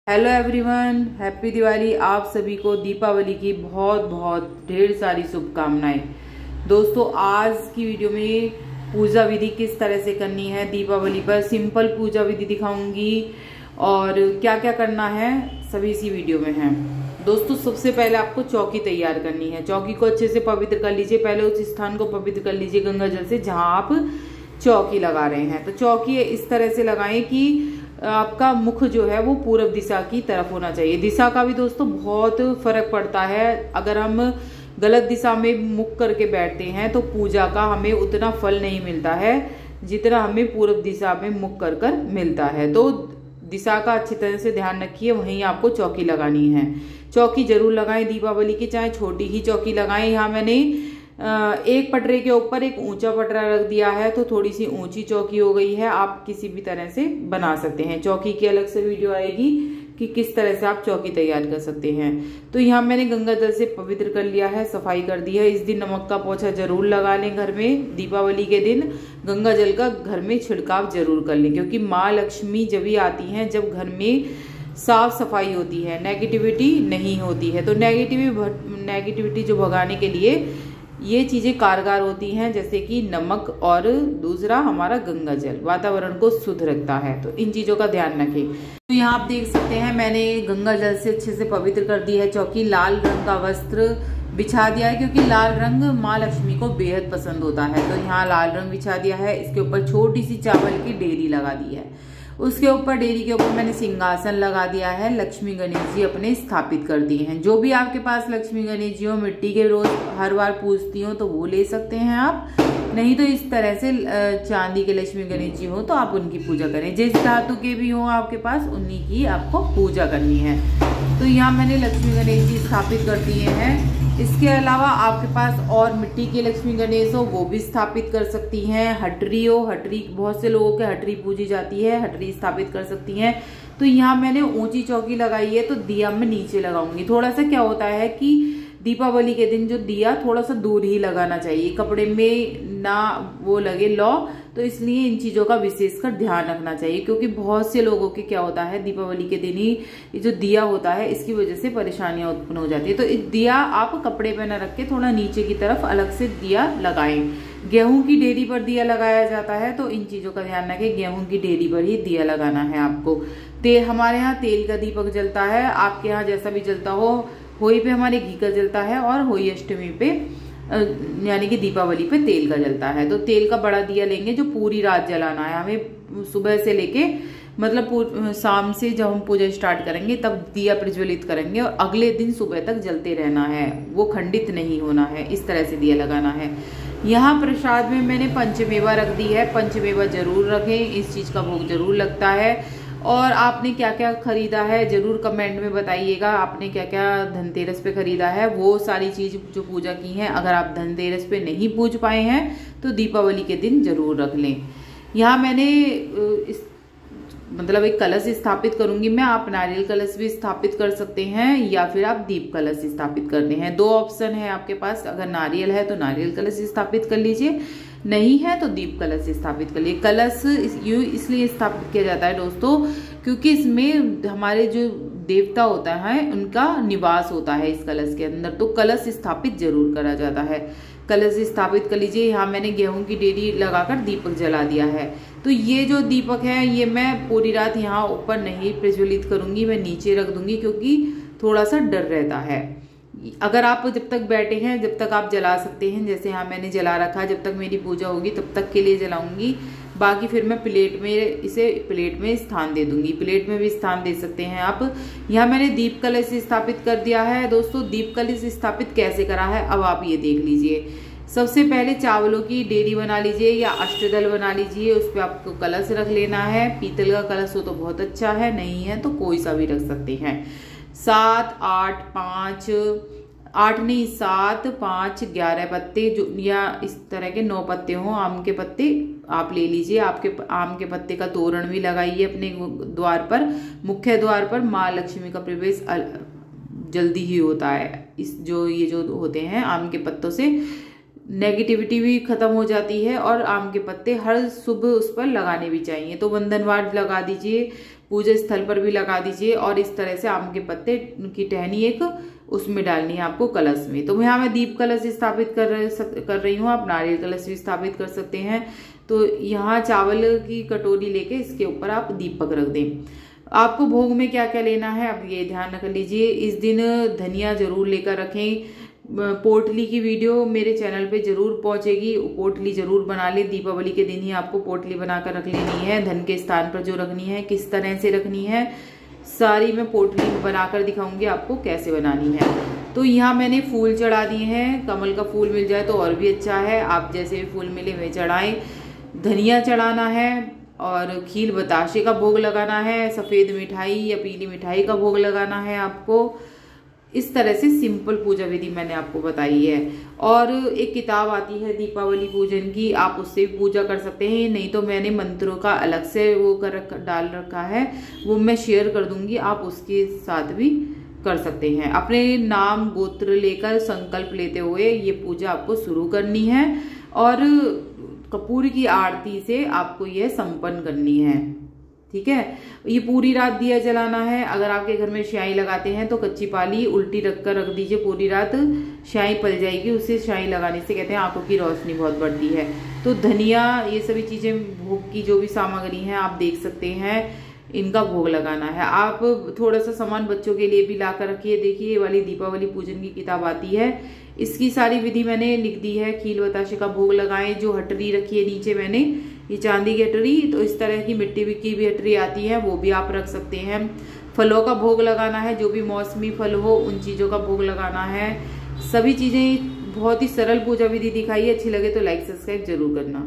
Hello everyone, happy Diwali. आप सभी को दीपावली की बहुत बहुत ढेर सारी शुभकामनाएं। दोस्तों, आज की वीडियो में पूजा विधि किस तरह से करनी है दीपावली पर सिंपल पूजा विधि दिखाऊंगी और क्या क्या करना है सभी इसी वीडियो में है। दोस्तों, सबसे पहले आपको चौकी तैयार करनी है। चौकी को अच्छे से पवित्र कर लीजिए। पहले उस स्थान को पवित्र कर लीजिए गंगा जल से जहां आप चौकी लगा रहे हैं। तो चौकी इस तरह से लगाएं कि आपका मुख जो है वो पूर्व दिशा की तरफ होना चाहिए। दिशा का भी दोस्तों बहुत फर्क पड़ता है। अगर हम गलत दिशा में मुख करके बैठते हैं तो पूजा का हमें उतना फल नहीं मिलता है जितना हमें पूर्व दिशा में मुख कर कर मिलता है। तो दिशा का अच्छी तरह से ध्यान रखिए, वहीं आपको चौकी लगानी है। चौकी जरूर लगाएं दीपावली की, चाहे छोटी ही चौकी लगाएं। यहाँ मैंने एक पटरे के ऊपर एक ऊंचा पटरा रख दिया है तो थोड़ी सी ऊंची चौकी हो गई है। आप किसी भी तरह से बना सकते हैं। चौकी की अलग से वीडियो आएगी कि किस तरह से आप चौकी तैयार कर सकते हैं। तो यहाँ मैंने गंगा जल से पवित्र कर लिया है, सफाई कर दी है। इस दिन नमक का पोछा जरूर लगा लें घर में। दीपावली के दिन गंगा जल का घर में छिड़काव जरूर कर लें, क्योंकि माँ लक्ष्मी जब भी आती हैं जब घर में साफ सफाई होती है, नेगेटिविटी नहीं होती है। तो नेगेटिविटी जो भगाने के लिए ये चीजें कारगर होती हैं, जैसे कि नमक और दूसरा हमारा गंगा जल वातावरण को शुद्ध रखता है। तो इन चीजों का ध्यान रखें। तो यहाँ आप देख सकते हैं मैंने गंगा जल से अच्छे से पवित्र कर दी है चौकी। लाल रंग का वस्त्र बिछा दिया है, क्योंकि लाल रंग माँ लक्ष्मी को बेहद पसंद होता है। तो यहाँ लाल रंग बिछा दिया है। इसके ऊपर छोटी सी चावल की डेरी लगा दी है। उसके ऊपर डेरी के ऊपर मैंने सिंहासन लगा दिया है। लक्ष्मी गणेश जी अपने स्थापित कर दिए हैं। जो भी आपके पास लक्ष्मी गणेश जी हो, मिट्टी के रोज हर बार पूजती हो तो वो ले सकते हैं आप, नहीं तो इस तरह से चांदी के लक्ष्मी गणेश जी हो तो आप उनकी पूजा करें। जिस धातु के भी हो आपके पास उन्हीं की आपको पूजा करनी है। तो यहाँ मैंने लक्ष्मी गणेश जी स्थापित कर दिए हैं। इसके अलावा आपके पास और मिट्टी के लक्ष्मी गणेश हो वो भी स्थापित कर सकती हैं। हटरी हो, हटरी बहुत से लोगों के हटरी पूजी जाती है, हटरी स्थापित कर सकती हैं। तो यहाँ मैंने ऊंची चौकी लगाई है तो दिया मैं नीचे लगाऊंगी। थोड़ा सा क्या होता है कि दीपावली के दिन जो दिया थोड़ा सा दूर ही लगाना चाहिए, कपड़े में ना वो लगे लौ। तो इसलिए इन चीजों का विशेषकर ध्यान रखना चाहिए, क्योंकि बहुत से लोगों के क्या होता है दीपावली के दिन ही ये जो दिया होता है इसकी वजह से परेशानियां उत्पन्न हो जाती है। तो इस दिया आप कपड़े पे न रख के थोड़ा नीचे की तरफ अलग से दिया लगाएं। गेहूं की डेरी पर दिया लगाया जाता है तो इन चीजों का ध्यान रखें, गेहूं की डेरी पर ही दिया लगाना है आपको। हमारे यहाँ तेल का दीपक जलता है, आपके यहाँ जैसा भी जलता हो। होली पे हमारे घी का जलता है और होली अष्टमी पे यानी कि दीपावली पे तेल का जलता है। तो तेल का बड़ा दिया लेंगे जो पूरी रात जलाना है हमें। सुबह से लेके मतलब शाम से जब हम पूजा स्टार्ट करेंगे तब दिया प्रज्वलित करेंगे और अगले दिन सुबह तक जलते रहना है, वो खंडित नहीं होना है। इस तरह से दिया लगाना है। यहाँ प्रसाद में मैंने पंचमेवा रख दी है। पंचमेवा जरूर रखें, इस चीज का भोग जरूर लगता है। और आपने क्या क्या खरीदा है जरूर कमेंट में बताइएगा। आपने क्या क्या धनतेरस पे खरीदा है, वो सारी चीज जो पूजा की है। अगर आप धनतेरस पे नहीं पूज पाए हैं तो दीपावली के दिन जरूर रख लें। यहाँ मैंने मतलब एक कलश स्थापित करूंगी मैं। आप नारियल कलश भी स्थापित कर सकते हैं या फिर आप दीप कलश स्थापित करते हैं। दो ऑप्शन है आपके पास। अगर नारियल है तो नारियल कलश स्थापित कर लीजिए, नहीं है तो दीप कलश स्थापित कर लीजिए। कलश इसलिए स्थापित किया जाता है दोस्तों क्योंकि इसमें हमारे जो देवता होता है उनका निवास होता है इस कलश के अंदर। तो कलश स्थापित जरूर करा जाता है। कलश स्थापित कर लीजिए। यहाँ मैंने गेहूं की डेरी लगाकर दीपक जला दिया है। तो ये जो दीपक है ये मैं पूरी रात यहाँ ऊपर नहीं प्रज्वलित करूंगी, मैं नीचे रख दूंगी, क्योंकि थोड़ा सा डर रहता है। अगर आप जब तक बैठे हैं जब तक आप जला सकते हैं, जैसे यहाँ मैंने जला रखा है। जब तक मेरी पूजा होगी तब तक के लिए जलाऊंगी, बाकी फिर मैं प्लेट में स्थान दे दूंगी। प्लेट में भी स्थान दे सकते हैं आप। यहाँ मैंने दीप कलश स्थापित कर दिया है। दोस्तों, दीप कलश स्थापित कैसे करा है अब आप ये देख लीजिए। सबसे पहले चावलों की डेरी बना लीजिए या अष्टदल बना लीजिए। उस पर आपको कलश रख लेना है। पीतल का कलश हो तो बहुत अच्छा है, नहीं है तो कोई सा भी रख सकते हैं। 7, 8, 5, 8 नहीं 7, 5, 11 पत्ते जो या इस तरह के 9 पत्ते हों आम के पत्ते आप ले लीजिए। आपके आम के पत्ते का तोरण भी लगाइए अपने द्वार पर। मुख्य द्वार पर माँ लक्ष्मी का प्रवेश जल्दी ही होता है। ये जो होते हैं आम के पत्तों से नेगेटिविटी भी खत्म हो जाती है और आम के पत्ते हर सुबह उस पर लगाने भी चाहिए। तो बंधनवार लगा दीजिए। पूजा स्थल पर भी लगा दीजिए। और इस तरह से आम के पत्ते की टहनी एक उसमें डालनी है आपको कलश में। तो यहाँ मैं दीप कलश स्थापित कर रही हूँ, आप नारियल कलश भी स्थापित कर सकते हैं। तो यहाँ चावल की कटोरी लेके इसके ऊपर आप दीपक रख दें। आपको भोग में क्या क्या लेना है अब ये ध्यान रख लीजिए। इस दिन धनिया जरूर लेकर रखें। पोटली की वीडियो मेरे चैनल पे जरूर पहुंचेगी, पोटली जरूर बना ले। दीपावली के दिन ही आपको पोटली बनाकर रख लेनी है। धन के स्थान पर जो रखनी है, किस तरह से रखनी है, सारी मैं पोटली बनाकर दिखाऊंगी आपको कैसे बनानी है। तो यहाँ मैंने फूल चढ़ा दिए हैं। कमल का फूल मिल जाए तो और भी अच्छा है, आप जैसे भी फूल मिले वे चढ़ाएं। धनिया चढ़ाना है और खील बताशे का भोग लगाना है। सफेद मिठाई या पीली मिठाई का भोग लगाना है आपको। इस तरह से सिंपल पूजा विधि मैंने आपको बताई है। और एक किताब आती है दीपावली पूजन की, आप उससे भी पूजा कर सकते हैं। नहीं तो मैंने मंत्रों का अलग से वो डाल रखा है, वो मैं शेयर कर दूंगी, आप उसके साथ भी कर सकते हैं। अपने नाम गोत्र लेकर संकल्प लेते हुए ये पूजा आपको शुरू करनी है और कपूर की आरती से आपको यह संपन्न करनी है। ठीक है, ये पूरी रात दिया जलाना है। अगर आपके घर में स्याही लगाते हैं तो कच्ची पाली उल्टी रखकर रख दीजिए, पूरी रात स्याही पल जाएगी। उससे स्याही लगाने से कहते हैं आंखों की रोशनी बहुत बढ़ती है। तो धनिया, ये सभी चीजें, भोग की जो भी सामग्री है आप देख सकते हैं, इनका भोग लगाना है। आप थोड़ा सा सामान बच्चों के लिए भी ला कर रखिए। देखिए ये वाली दीपावली पूजन की किताब आती है, इसकी सारी विधि मैंने लिख दी है। खील बताशे का भोग लगाएं। जो हटरी रखी है नीचे मैंने, ये चांदी की हटरी, तो इस तरह की मिट्टी की भी हटरी आती है, वो भी आप रख सकते हैं। फलों का भोग लगाना है, जो भी मौसमी फल हो उन चीजों का भोग लगाना है। सभी चीजें बहुत ही सरल पूजा विधि दिखाई है। अच्छी लगे तो लाइक सब्सक्राइब जरूर करना।